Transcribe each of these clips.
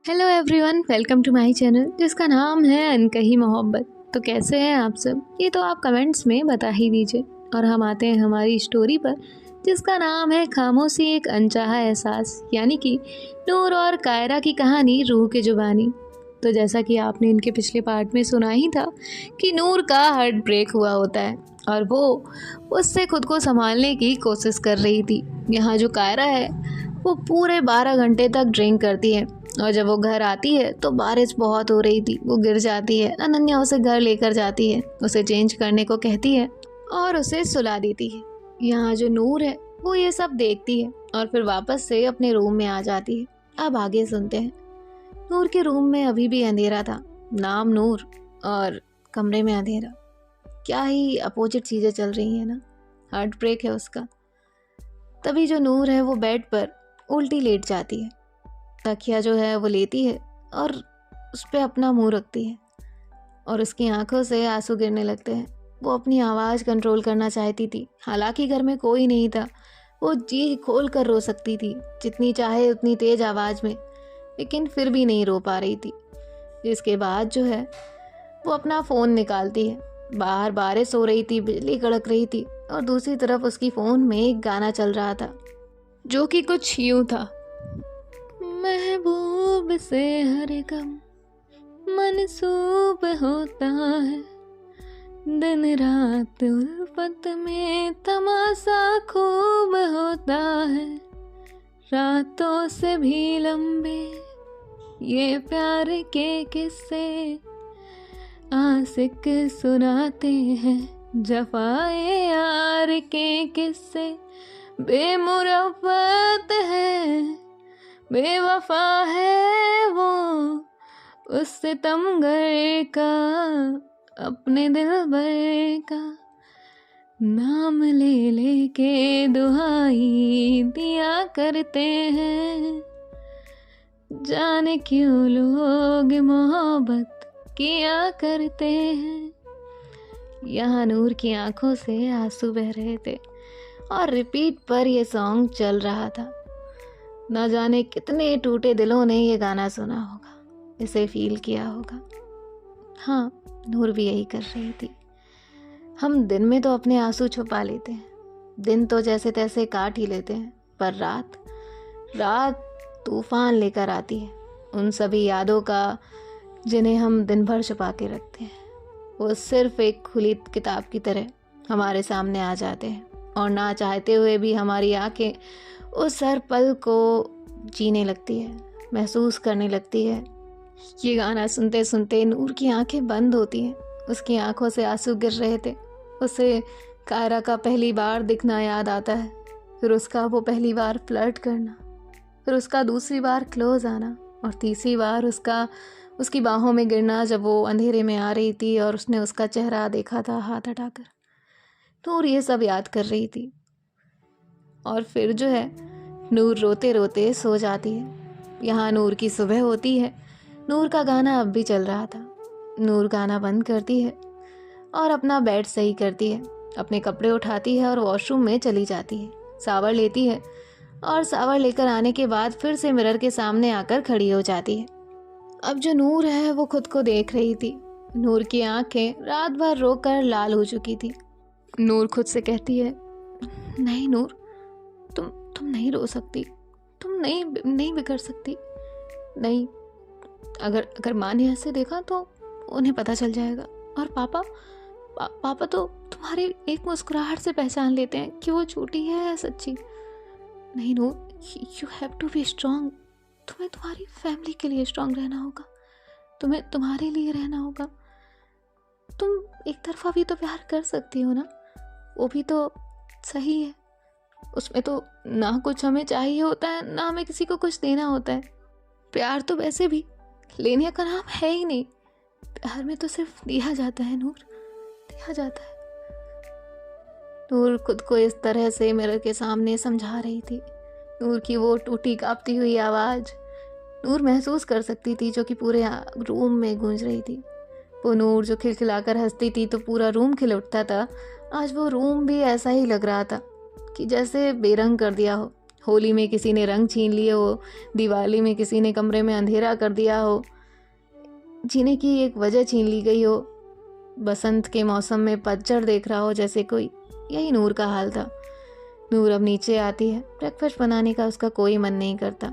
Hello everyone, welcome to my channel जिसका नाम है अनकही मोहब्बत। तो कैसे हैं आप सब? ये तो आप कमेंट्स में बता ही दीजिए। और हम आते हैं हमारी स्टोरी पर जिसका नाम है खामोशी एक अनचाहा एहसास, यानी कि नूर और कायरा की कहानी रूह की जुबानी। तो जैसा कि आपने इनके पिछले पार्ट में सुना ही था कि नूर का हार्ट ब्रेक हुआ होता है और वो उससे खुद को संभालने की कोशिश कर रही थी। यहाँ जो कायरा है वो पूरे 12 घंटे तक ड्रिंक करती है और जब वो घर आती है तो बारिश बहुत हो रही थी। वो गिर जाती है। अनन्या उसे घर लेकर जाती है, उसे चेंज करने को कहती है और उसे सुला देती है। यहाँ जो नूर है वो ये सब देखती है और फिर वापस से अपने रूम में आ जाती है। अब आगे सुनते हैं। नूर के रूम में अभी भी अंधेरा था। नाम नूर और कमरे में अंधेरा, क्या ही अपोजिट चीजें चल रही हैं ना। हार्ट ब्रेक है उसका। तभी जो नूर है वो बेड पर उल्टी लेट जाती है। तकिया जो है वो लेती है और उस पर अपना मुंह रखती है और उसकी आंखों से आंसू गिरने लगते हैं। वो अपनी आवाज़ कंट्रोल करना चाहती थी, हालांकि घर में कोई नहीं था। वो जी खोल कर रो सकती थी, जितनी चाहे उतनी तेज आवाज़ में, लेकिन फिर भी नहीं रो पा रही थी। जिसके बाद जो है वो अपना फ़ोन निकालती है। बाहर बारिश हो रही थी, बिजली कड़क रही थी और दूसरी तरफ उसकी फ़ोन में एक गाना चल रहा था जो कि कुछ यूं था। महबूब से हर गम मनसूब होता है, दिन रात उल्फत में तमाशा खूब होता है, रातों से भी लंबे ये प्यार के किस्से आशिक सुनाते हैं, जफाए यार के किस्से बेमुरफ़्फ़त है, बेवफा है वो उस सितमगर का, अपने दिलबर का नाम ले ले के दुहाई दिया करते हैं, जाने क्यों लोग मोहब्बत किया करते हैं। यहाँ नूर की आंखों से आंसू बह रहे थे और रिपीट पर यह सॉन्ग चल रहा था। न जाने कितने टूटे दिलों ने ये गाना सुना होगा, इसे फील किया होगा। हाँ, नूर भी यही कर रही थी। हम दिन में तो अपने आंसू छुपा लेते हैं, दिन तो जैसे तैसे काट ही लेते हैं, पर रात रात तूफान लेकर आती है उन सभी यादों का जिन्हें हम दिन भर छुपा के रखते हैं। वो सिर्फ एक खुली किताब की तरह हमारे सामने आ जाते हैं और ना चाहते हुए भी हमारी आंखें उस हर पल को जीने लगती है, महसूस करने लगती है। ये गाना सुनते सुनते नूर की आंखें बंद होती हैं। उसकी आंखों से आंसू गिर रहे थे। उसे कायरा का पहली बार दिखना याद आता है, फिर उसका वो पहली बार फ्लर्ट करना, फिर उसका दूसरी बार क्लोज आना और तीसरी बार उसकी बाहों में गिरना जब वो अंधेरे में आ रही थी और उसने उसका चेहरा देखा था हाथ हटाकर। नूर ये सब याद कर रही थी और फिर जो है नूर रोते रोते सो जाती है। यहाँ नूर की सुबह होती है। नूर का गाना अब भी चल रहा था। नूर गाना बंद करती है और अपना बेड सही करती है, अपने कपड़े उठाती है और वॉशरूम में चली जाती है। शावर लेती है और शावर लेकर आने के बाद फिर से मिरर के सामने आकर खड़ी हो जाती है। अब जो नूर है वो खुद को देख रही थी। नूर की आंखें रात भर रोकर लाल हो चुकी थी। नूर खुद से कहती है, नहीं नूर, तुम नहीं रो सकती, तुम नहीं बिगड़ सकती। नहीं, अगर माँ ने ऐसे देखा तो उन्हें पता चल जाएगा और पापा तो तुम्हारी एक मुस्कुराहट से पहचान लेते हैं कि वो झूठी है या सच्ची। नहीं Noor, you have to be strong. तुम्हें तुम्हारी फैमिली के लिए स्ट्रांग रहना होगा, तुम्हें तुम्हारे लिए रहना होगा। तुम एक तरफा भी तो प्यार कर सकती हो ना, वो भी तो सही है। उसमें तो ना कुछ हमें चाहिए होता है, ना हमें किसी को कुछ देना होता है। प्यार तो वैसे भी लेने का नाम है ही नहीं। प्यार में तो सिर्फ दिया जाता है नूर, दिया जाता है। नूर खुद को इस तरह से मिरर के सामने समझा रही थी। नूर की वो टूटी कांपती हुई आवाज़ नूर महसूस कर सकती थी, जो कि पूरे रूम में गूंज रही थी। वो नूर जो खिलखिलाकर हंसती थी तो पूरा रूम खिल उठता था। आज वो रूम भी ऐसा ही लग रहा था कि जैसे बेरंग कर दिया हो। होली में किसी ने रंग छीन लिए हो, दिवाली में किसी ने कमरे में अंधेरा कर दिया हो, जीने की एक वजह छीन ली गई हो, बसंत के मौसम में पतझड़ देख रहा हो जैसे कोई। यही नूर का हाल था। नूर अब नीचे आती है। ब्रेकफास्ट बनाने का उसका कोई मन नहीं करता।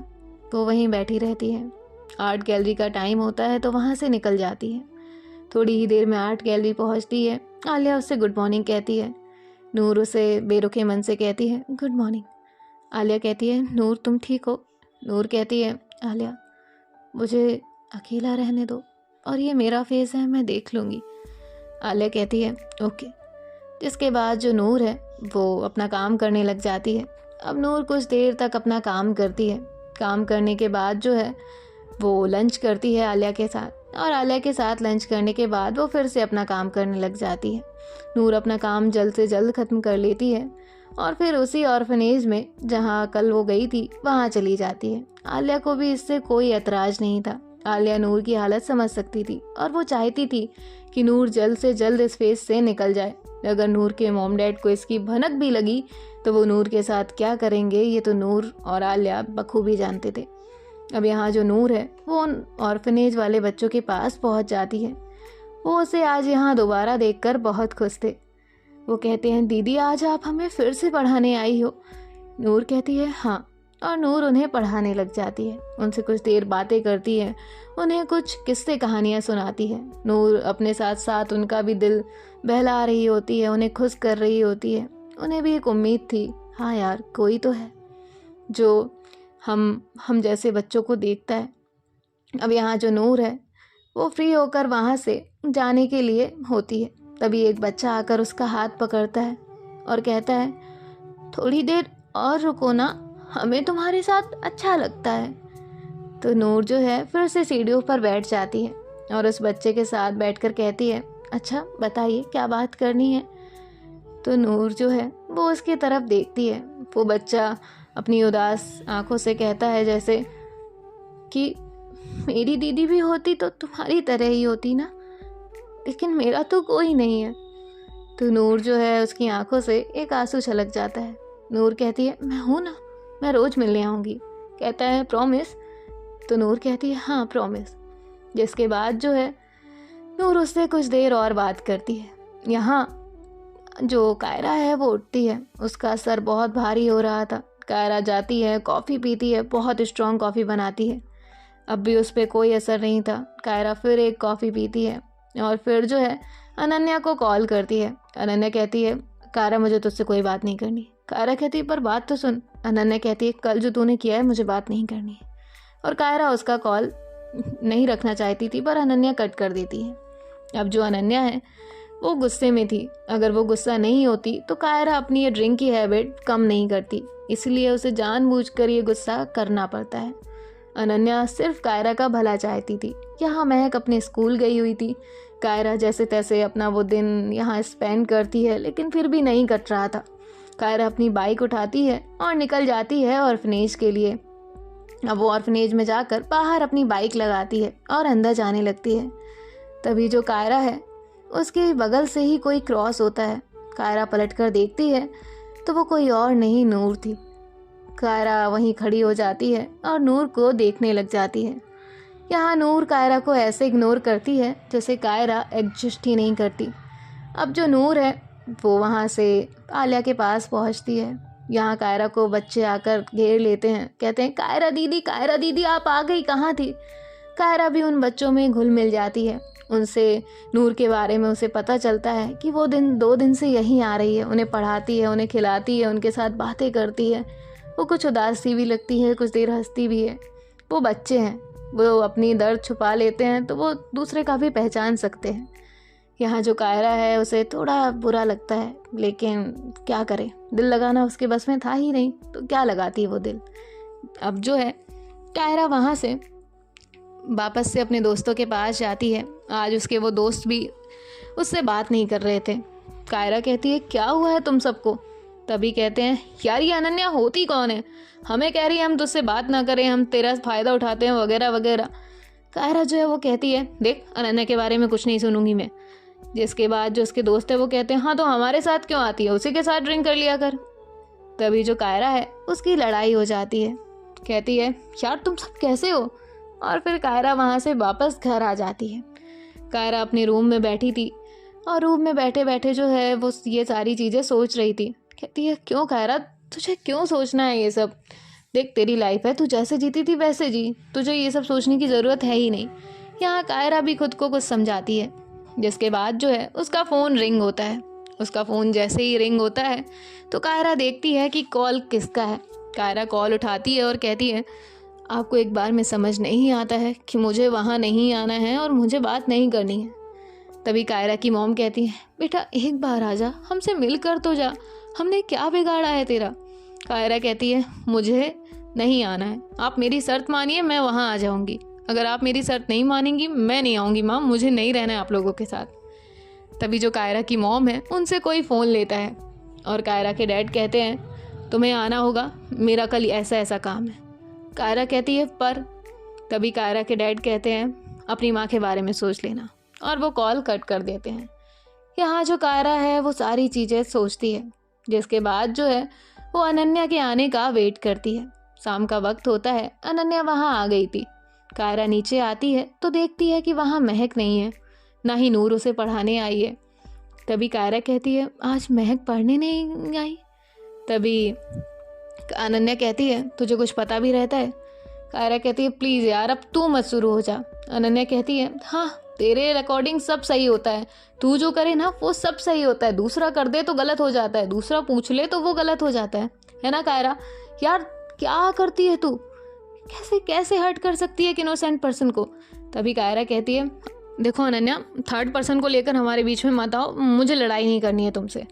वो वहीं बैठी रहती है। आर्ट गैलरी का टाइम होता है तो वहाँ से निकल जाती है। थोड़ी ही देर में आर्ट गैलरी पहुँचती है। आलिया उससे गुड मॉर्निंग कहती है। नूर उसे बेरुखे मन से कहती है गुड मॉर्निंग। आलिया कहती है नूर तुम ठीक हो? नूर कहती है आलिया मुझे अकेला रहने दो, और ये मेरा फेस है, मैं देख लूँगी। आलिया कहती है ओके। जिसके बाद जो नूर है वो अपना काम करने लग जाती है। अब नूर कुछ देर तक अपना काम करती है। काम करने के बाद जो है वो लंच करती है आलिया के साथ, और आलिया के साथ लंच करने के बाद वो फिर से अपना काम करने लग जाती है। नूर अपना काम जल्द से जल्द ख़त्म कर लेती है और फिर उसी ऑर्फनेज में जहाँ कल वो गई थी वहाँ चली जाती है। आलिया को भी इससे कोई एतराज़ नहीं था। आलिया नूर की हालत समझ सकती थी और वो चाहती थी कि नूर जल्द से जल्द इस फेस से निकल जाए। अगर नूर के मॉम डैड को इसकी भनक भी लगी तो वो नूर के साथ क्या करेंगे ये तो नूर और आलिया बखूबी जानते थे। अब यहाँ जो नूर है वो उन ऑर्फनेज वाले बच्चों के पास पहुँच जाती है। वो उसे आज यहाँ दोबारा देखकर बहुत खुश थे। वो कहते हैं दीदी आज आप हमें फिर से पढ़ाने आई हो? नूर कहती है हाँ, और नूर उन्हें पढ़ाने लग जाती है। उनसे कुछ देर बातें करती है, उन्हें कुछ किस्से कहानियाँ सुनाती है। नूर अपने साथ साथ उनका भी दिल बहला रही होती है, उन्हें खुश कर रही होती है। उन्हें भी एक उम्मीद थी, हाँ यार कोई तो है जो हम जैसे बच्चों को देखता है। अब यहाँ जो नूर है वो फ्री होकर वहाँ से जाने के लिए होती है। तभी एक बच्चा आकर उसका हाथ पकड़ता है और कहता है थोड़ी देर और रुको ना, हमें तुम्हारे साथ अच्छा लगता है। तो नूर जो है फिर से सीढ़ियों पर बैठ जाती है और उस बच्चे के साथ बैठकर कहती है अच्छा बताइए क्या बात करनी है। तो नूर जो है वो उसकी तरफ देखती है। वो बच्चा अपनी उदास आंखों से कहता है जैसे कि मेरी दीदी भी होती तो तुम्हारी तरह ही होती ना, लेकिन मेरा तो कोई नहीं है। तो नूर जो है उसकी आंखों से एक आंसू छलक जाता है। नूर कहती है मैं हूँ ना, मैं रोज़ मिलने आऊँगी। कहता है प्रॉमिस? तो नूर कहती है हाँ प्रॉमिस। जिसके बाद जो है नूर उससे कुछ देर और बात करती है। यहाँ जो कायरा है वो उठती है। उसका सर बहुत भारी हो रहा था। कायरा जाती है, कॉफ़ी पीती है, बहुत स्ट्रॉन्ग कॉफ़ी बनाती है। अब भी उस पर कोई असर नहीं था। कायरा फिर एक कॉफ़ी पीती है और फिर जो है अनन्या को कॉल करती है। अनन्या कहती है कायरा मुझे तुझसे कोई बात नहीं करनी। कायरा कहती है पर बात तो सुन। अनन्या कहती है कल जो तूने किया है मुझे बात नहीं करनी है। और कायरा उसका कॉल नहीं रखना चाहती थी पर अनन्या कट कर देती है। अब जो अनन्या है वो गुस्से में थी। अगर वो गुस्सा नहीं होती तो कायरा अपनी ये ड्रिंक की हैबिट कम नहीं करती, इसलिए उसे जानबूझकर ये गुस्सा करना पड़ता है। अनन्या सिर्फ कायरा का भला चाहती थी। यहाँ महक अपने स्कूल गई हुई थी। कायरा जैसे तैसे अपना वो दिन यहाँ स्पेंड करती है, लेकिन फिर भी नहीं कट रहा था। कायरा अपनी बाइक उठाती है और निकल जाती है ऑर्फनेज के लिए। अब वो ऑर्फनेज में जाकर बाहर अपनी बाइक लगाती है और अंदर जाने लगती है। तभी जो कायरा है उसके बगल से ही कोई क्रॉस होता है। कायरा पलटकर देखती है तो वो कोई और नहीं नूर थी। कायरा वहीं खड़ी हो जाती है और नूर को देखने लग जाती है। यहाँ नूर कायरा को ऐसे इग्नोर करती है जैसे कायरा एडजस्ट ही नहीं करती। अब जो नूर है वो वहाँ से आलिया के पास पहुँचती है। यहाँ कायरा को बच्चे आकर घेर लेते हैं, कहते हैं कायरा दीदी आप आ गई, कहाँ थी? कायरा भी उन बच्चों में घुल मिल जाती है। उनसे नूर के बारे में उसे पता चलता है कि वो 2 दिन से यहीं आ रही है, उन्हें पढ़ाती है, उन्हें खिलाती है, उनके साथ बातें करती है। वो कुछ उदास सी भी लगती है, कुछ देर हंसती भी है। वो बच्चे हैं, वो अपनी दर्द छुपा लेते हैं तो वो दूसरे का भी पहचान सकते हैं। यहाँ जो कायरा है उसे थोड़ा बुरा लगता है, लेकिन क्या करे, दिल लगाना उसके बस में था ही नहीं, तो क्या लगाती है वो दिल। अब जो है कायरा वहाँ से वापस से अपने दोस्तों के पास जाती है। आज उसके वो दोस्त भी उससे बात नहीं कर रहे थे। कायरा कहती है क्या हुआ है तुम सबको? तभी कहते हैं यार ये अनन्या होती कौन है, हमें कह रही है हम तुझसे बात ना करें, हम तेरा फ़ायदा उठाते हैं वगैरह वगैरह। कायरा जो है वो कहती है देख अनन्या के बारे में कुछ नहीं सुनूंगी मैं। जिसके बाद जो उसके दोस्त है वो कहते हैं हाँ तो हमारे साथ क्यों आती है, उसी के साथ ड्रिंक कर लिया कर। तभी जो कायरा है उसकी लड़ाई हो जाती है। कहती है यार तुम सब कैसे हो, और फिर कायरा वहाँ से वापस घर आ जाती है। कायरा अपने रूम में बैठी थी और रूम में बैठे बैठे जो है वो ये सारी चीज़ें सोच रही थी। कहती है क्यों कायरा, तुझे क्यों सोचना है ये सब, देख तेरी लाइफ है, तू जैसे जीती थी वैसे जी, तुझे ये सब सोचने की ज़रूरत है ही नहीं। यहाँ कायरा भी खुद को कुछ समझाती है। जिसके बाद जो है उसका फ़ोन रिंग होता है। उसका फ़ोन जैसे ही रिंग होता है तो कायरा देखती है कि कॉल किसका है। कायरा कॉल उठाती है और कहती है आपको एक बार में समझ नहीं आता है कि मुझे वहाँ नहीं आना है और मुझे बात नहीं करनी है। तभी कायरा की मॉम कहती है बेटा एक बार आजा, हमसे मिल कर तो जा, हमने क्या बिगाड़ा है तेरा। कायरा कहती है मुझे नहीं आना है, आप मेरी शर्त मानिए मैं वहाँ आ जाऊँगी, अगर आप मेरी शर्त नहीं मानेंगी मैं नहीं आऊँगी माम, मुझे नहीं रहना है आप लोगों के साथ। तभी जो कायरा की मॉम है उनसे कोई फ़ोन लेता है और कायरा के डैड कहते हैं तुम्हें आना होगा, मेरा कल ऐसा ऐसा काम है। कायरा कहती है पर। तभी कायरा के डैड कहते हैं अपनी माँ के बारे में सोच लेना, और वो कॉल कट कर देते हैं। यहाँ जो कायरा है वो सारी चीज़ें सोचती है। जिसके बाद जो है वो अनन्या के आने का वेट करती है। शाम का वक्त होता है, अनन्या वहाँ आ गई थी। कायरा नीचे आती है तो देखती है कि वहाँ महक नहीं है, ना ही नूर उसे पढ़ाने आई है। तभी कायरा कहती है आज महक पढ़ने नहीं आई। तभी अनन्या कहती है तुझे कुछ पता भी रहता है। कायरा कहती है प्लीज़ यार अब तू मत शुरू हो जा। अनन्या कहती है हाँ तेरे अकॉर्डिंग सब सही होता है, तू जो करे ना वो सब सही होता है, दूसरा कर दे तो गलत हो जाता है, दूसरा पूछ ले तो वो गलत हो जाता है ना कायरा। यार क्या करती है तू, कैसे कैसे हर्ट कर सकती है एक इनोसेंट पर्सन को। तभी कायरा कहती है देखो अनन्या, थर्ड पर्सन को लेकर हमारे बीच में मत आओ, मुझे लड़ाई नहीं करनी है तुमसे।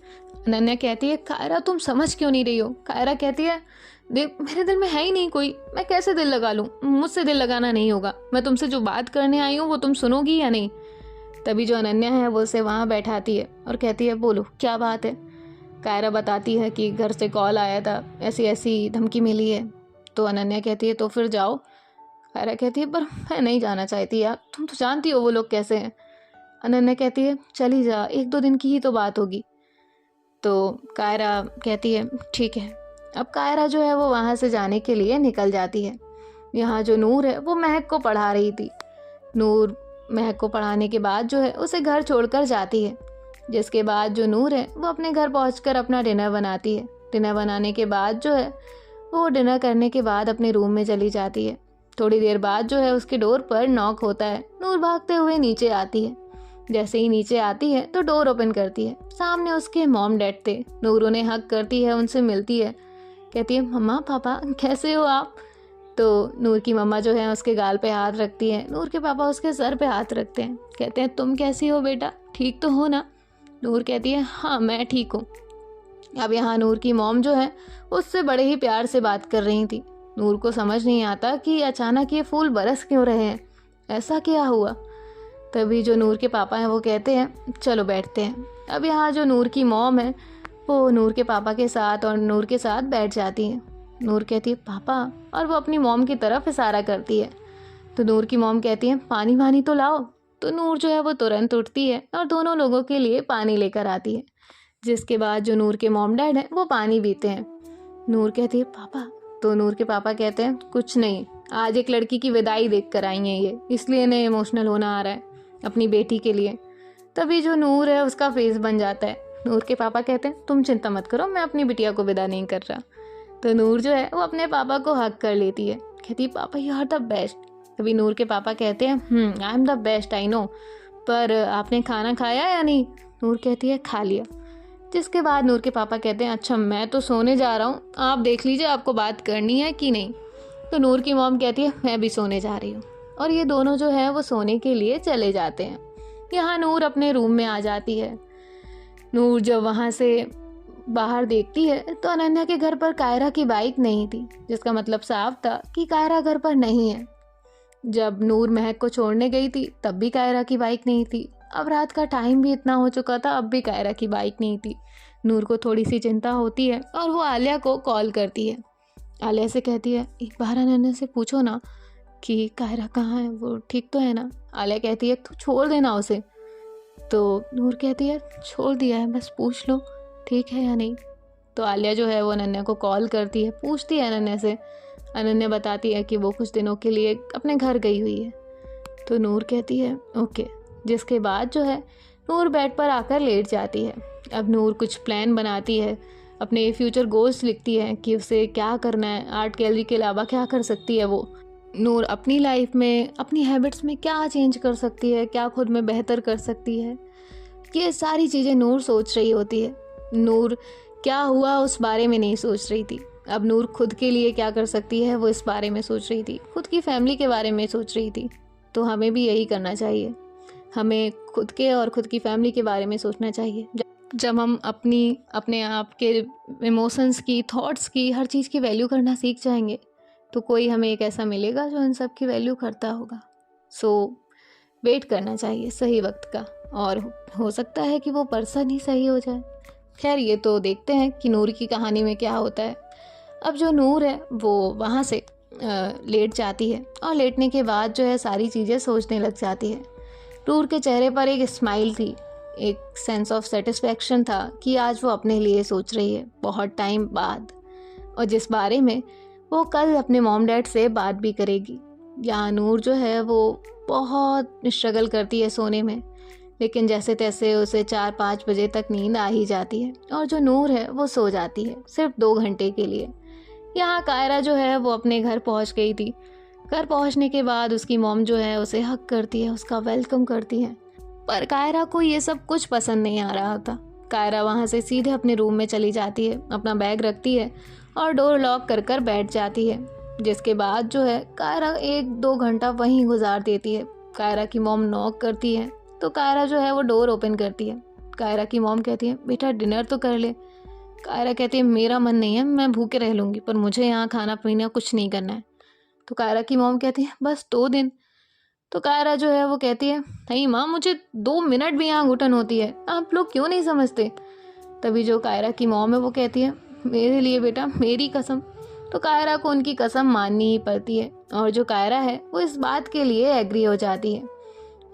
अनन्या कहती है कायरा तुम समझ क्यों नहीं रही हो। कायरा कहती है देख मेरे दिल में है ही नहीं कोई, मैं कैसे दिल लगा लूँ, मुझसे दिल लगाना नहीं होगा, मैं तुमसे जो बात करने आई हूँ वो तुम सुनोगी या नहीं। तभी जो अनन्या है वो उसे वहाँ बैठाती है और कहती है बोलो क्या बात है। कायरा बताती है कि घर से कॉल आया था, ऐसी ऐसी धमकी मिली है। तो अनन्या कहती है तो फिर जाओ। कायरा कहती है पर मैं नहीं जाना चाहती यार, तुम तो जानती हो वो लोग कैसे हैं। अनन्या कहती है चली जा, एक दो दिन की ही तो बात होगी। तो कायरा कहती है ठीक है। अब कायरा जो है वो वहाँ से जाने के लिए निकल जाती है। यहाँ जो नूर है वो महक को पढ़ा रही थी। नूर महक को पढ़ाने के बाद जो है उसे घर छोड़कर जाती है। जिसके बाद जो नूर है वो अपने घर पहुंचकर अपना डिनर बनाती है। डिनर बनाने के बाद जो है वो डिनर करने के बाद अपने रूम में चली जाती है। थोड़ी देर बाद जो है उसके डोर पर नॉक होता है। नूर भागते हुए नीचे आती है। जैसे ही नीचे आती है तो डोर ओपन करती है, सामने उसके मॉम डैड थे। नूर उन्हें हक करती है, उनसे मिलती है, कहती है मम्मा पापा कैसे हो आप। तो नूर की मम्मा जो है उसके गाल पे हाथ रखती है, नूर के पापा उसके सर पे हाथ रखते हैं, कहते हैं तुम कैसी हो बेटा, ठीक तो हो ना। नूर कहती है हाँ मैं ठीक हूँ। अब यहाँ नूर की मॉम जो है उससे बड़े ही प्यार से बात कर रही थी। नूर को समझ नहीं आता कि अचानक ये फूल बरस क्यों रहे हैं, ऐसा क्या हुआ। तभी जो नूर के पापा हैं वो कहते हैं चलो बैठते हैं। अब यहाँ जो नूर की मॉम है वो नूर के पापा के साथ और नूर के साथ बैठ जाती है। नूर कहती है पापा, और वो अपनी मॉम की तरफ इशारा करती है। तो नूर की मॉम कहती है पानी वानी तो लाओ। तो नूर जो है वो तुरंत उठती है और दोनों लोगों के लिए पानी लेकर आती है। जिसके बाद जो नूर के मॉम डैड हैं वो पानी पीते हैं। नूर कहती है पापा। तो नूर के पापा कहते हैं कुछ नहीं, आज एक लड़की की विदाई देख कर आई हैं ये, इसलिए इन्हें इमोशनल होना आ रहा है अपनी बेटी के लिए। तभी जो नूर है उसका फेस बन जाता है। नूर के पापा कहते हैं तुम चिंता मत करो, मैं अपनी बिटिया को विदा नहीं कर रहा। तो नूर जो है वो अपने पापा को हक कर लेती है, कहती है पापा यू आर द बेस्ट। तभी नूर के पापा कहते हैं I am the best I know, पर आपने खाना खाया या नहीं। नूर कहती है खा लिया। जिसके बाद नूर के पापा कहते हैं अच्छा मैं तो सोने जा रहा हूँ, आप देख लीजिए आपको बात करनी है कि नहीं। तो नूर की मॉम कहती है मैं भी सोने जा रही हूँ, और ये दोनों जो है वो सोने के लिए चले जाते हैं। यहाँ नूर अपने रूम में आ जाती है। नूर जब वहाँ से बाहर देखती है तो अनन्या के घर पर कायरा की बाइक नहीं थी, जिसका मतलब साफ था कि कायरा घर पर नहीं है। जब नूर महक को छोड़ने गई थी तब भी कायरा की बाइक नहीं थी। अब रात का टाइम भी इतना हो चुका था, अब भी कायरा की बाइक नहीं थी। नूर को थोड़ी सी चिंता होती है और वो आलिया को कॉल करती है। आलिया से कहती है एक बार अनन्या से पूछो ना कि कायरा कहाँ है, वो ठीक तो है ना। आलिया कहती है तू छोड़ देना उसे। तो नूर कहती है छोड़ दिया है, बस पूछ लो ठीक है या नहीं। तो आलिया जो है वो अनन्या को कॉल करती है, पूछती है अनन्या से। अनन्या बताती है कि वो कुछ दिनों के लिए अपने घर गई हुई है। तो नूर कहती है ओके। जिसके बाद जो है नूर बेड पर आकर लेट जाती है। अब नूर कुछ प्लान बनाती है, अपने फ्यूचर गोल्स लिखती है कि उसे क्या करना है, आर्ट गैलरी के अलावा क्या कर सकती है वो। नूर अपनी लाइफ में, अपनी हैबिट्स में क्या चेंज कर सकती है, क्या खुद में बेहतर कर सकती है, ये सारी चीज़ें नूर सोच रही होती है। नूर क्या हुआ उस बारे में नहीं सोच रही थी। अब नूर खुद के लिए क्या कर सकती है वो इस बारे में सोच रही थी, खुद की फैमिली के बारे में सोच रही थी। तो हमें भी यही करना चाहिए, हमें खुद के और खुद की फैमिली के बारे में सोचना चाहिए। जब हम अपने आप के इमोशंस की, थॉट्स की, हर चीज़ की वैल्यू करना सीख जाएंगे तो कोई हमें एक ऐसा मिलेगा जो इन सब की वैल्यू करता होगा। सो वेट करना चाहिए सही वक्त का, और हो सकता है कि वो पर्सन ही सही हो जाए। खैर ये तो देखते हैं कि नूर की कहानी में क्या होता है। अब जो नूर है वो वहाँ से लेट जाती है और लेटने के बाद जो है सारी चीज़ें सोचने लग जाती है। नूर के चेहरे पर एक स्माइल थी, एक सेंस ऑफ सेटिस्फैक्शन था कि आज वो अपने लिए सोच रही है बहुत टाइम बाद, और जिस बारे में वो कल अपने मॉम डैड से बात भी करेगी। यहाँ नूर जो है वो बहुत स्ट्रगल करती है सोने में, लेकिन जैसे तैसे उसे 4-5 बजे तक नींद आ ही जाती है और जो नूर है वो सो जाती है सिर्फ 2 घंटे के लिए। यहाँ कायरा जो है वो अपने घर पहुँच गई थी। घर पहुँचने के बाद उसकी मॉम जो है उसे हग करती है, उसका वेलकम करती है, पर कायरा को ये सब कुछ पसंद नहीं आ रहा था। कायरा वहाँ से सीधे अपने रूम में चली जाती है, अपना बैग रखती है और डोर लॉक कर बैठ जाती है। जिसके बाद जो है कायरा 1-2 घंटा वहीं गुजार देती है। कायरा की मॉम नॉक करती है तो कायरा जो है वो डोर ओपन करती है। कायरा की मॉम कहती है बेटा डिनर तो कर ले। कायरा कहती है मेरा मन नहीं है, मैं भूखे रह लूँगी, पर मुझे यहाँ खाना पीना कुछ नहीं करना है। तो कायरा की मॉम कहती है बस 2 दिन। तो कायरा जो है वो कहती है नहीं माँ, मुझे 2 मिनट भी यहाँ घुटन होती है, आप लोग क्यों नहीं समझते। तभी जो कायरा की मॉम है वो कहती है मेरे लिए बेटा, मेरी कसम। तो कायरा को उनकी कसम माननी ही पड़ती है और जो कायरा है वो इस बात के लिए एग्री हो जाती है।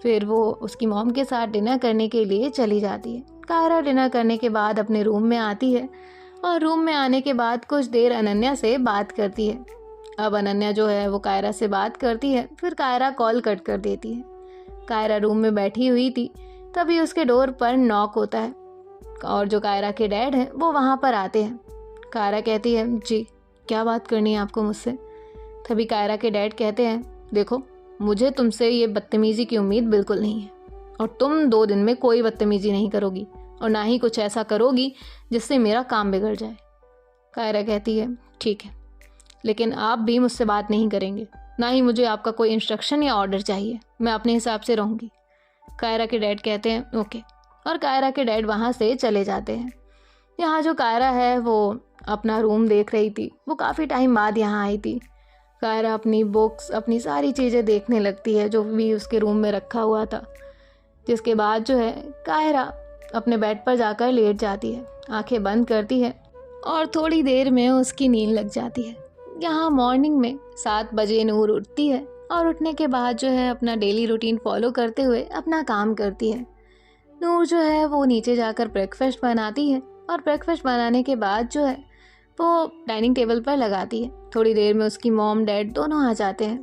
फिर वो उसकी मॉम के साथ डिनर करने के लिए चली जाती है। कायरा डिनर करने के बाद अपने रूम में आती है और रूम में आने के बाद कुछ देर अनन्या से बात करती है। अब अनन्या जो है वो कायरा से बात करती है, फिर कायरा कॉल कट कर देती है। कायरा रूम में बैठी हुई थी, तभी उसके डोर पर नॉक होता है और जो कायरा के डैड हैं वो वहाँ पर आते हैं। कायरा कहती है जी क्या बात करनी है आपको मुझसे। तभी कायरा के डैड कहते हैं देखो, मुझे तुमसे ये बदतमीज़ी की उम्मीद बिल्कुल नहीं है और तुम 2 दिन में कोई बदतमीज़ी नहीं करोगी और ना ही कुछ ऐसा करोगी जिससे मेरा काम बिगड़ जाए। कायरा कहती है ठीक है, लेकिन आप भी मुझसे बात नहीं करेंगे, ना ही मुझे आपका कोई इंस्ट्रक्शन या ऑर्डर चाहिए, मैं अपने हिसाब से रहूँगी। कायरा के डैड कहते हैं ओके, और कायरा के डैड वहाँ से चले जाते हैं। यहाँ जो कायरा है वो अपना रूम देख रही थी, वो काफ़ी टाइम बाद यहाँ आई थी। कायरा अपनी बुक्स, अपनी सारी चीज़ें देखने लगती है जो भी उसके रूम में रखा हुआ था। जिसके बाद जो है कायरा अपने बेड पर जाकर लेट जाती है, आंखें बंद करती है और थोड़ी देर में उसकी नींद लग जाती है। यहाँ मॉर्निंग में 7 बजे नूर उठती है और उठने के बाद जो है अपना डेली रूटीन फॉलो करते हुए अपना काम करती है। नूर जो है वो नीचे जाकर ब्रेकफास्ट बनाती है और ब्रेकफास्ट बनाने के बाद जो है वो डाइनिंग टेबल पर लगाती है। थोड़ी देर में उसकी मॉम डैड दोनों आ जाते हैं।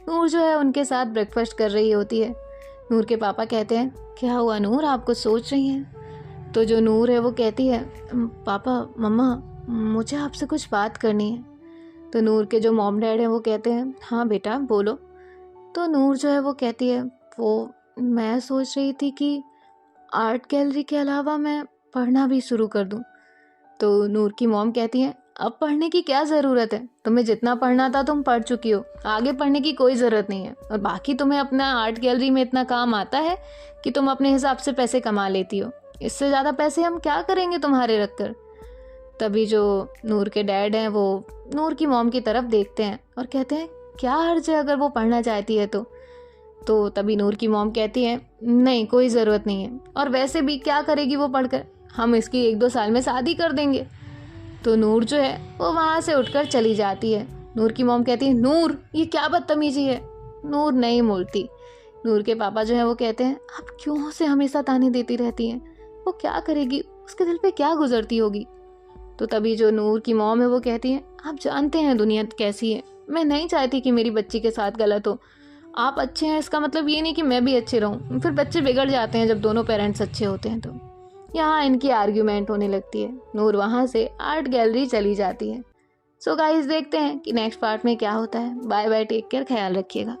नूर जो है उनके साथ ब्रेकफास्ट कर रही होती है। नूर के पापा कहते हैं क्या हुआ नूर, आप कुछ सोच रही हैं। तो जो नूर है वो कहती है पापा मम्मा, मुझे आपसे कुछ बात करनी है। तो नूर के जो मॉम डैड हैं वो कहते हैं हाँ बेटा बोलो। तो नूर जो है वो कहती है वो मैं सोच रही थी कि आर्ट गैलरी के अलावा मैं पढ़ना भी शुरू कर दूं। तो नूर की मॉम कहती है अब पढ़ने की क्या ज़रूरत है, तुम्हें जितना पढ़ना था तुम पढ़ चुकी हो, आगे पढ़ने की कोई ज़रूरत नहीं है, और बाकी तुम्हें अपना आर्ट गैलरी में इतना काम आता है कि तुम अपने हिसाब से पैसे कमा लेती हो, इससे ज़्यादा पैसे हम क्या करेंगे तुम्हारे रखकर। तभी जो नूर के डैड हैं वो नूर की मॉम की तरफ देखते हैं और कहते हैं क्या हर्ज है अगर वो पढ़ना चाहती है तो तभी नूर की मॉम कहती है नहीं कोई ज़रूरत नहीं है, और वैसे भी क्या करेगी वो पढ़कर, हम इसकी 1-2 साल में शादी कर देंगे। तो नूर जो है वो वहाँ से उठकर चली जाती है। नूर की मॉम कहती है नूर ये क्या बदतमीजी है। नूर नहीं बोलती। नूर के पापा जो है वो कहते हैं आप क्यों उसे हमेशा ताने देती रहती हैं, वो क्या करेगी, उसके दिल पे क्या गुजरती होगी। तो तभी जो नूर की मॉम है वो कहती है, आप जानते हैं दुनिया कैसी है, मैं नहीं चाहती कि मेरी बच्ची के साथ गलत हो। आप अच्छे हैं इसका मतलब ये नहीं कि मैं भी अच्छे रहूं। फिर बच्चे बिगड़ जाते हैं जब दोनों पेरेंट्स अच्छे होते हैं। तो यहाँ इनकी आर्ग्यूमेंट होने लगती है। नूर वहाँ से आर्ट गैलरी चली जाती है। सो गाइस देखते हैं कि नेक्स्ट पार्ट में क्या होता है। बाय बाय, टेक केयर, ख्याल रखिएगा।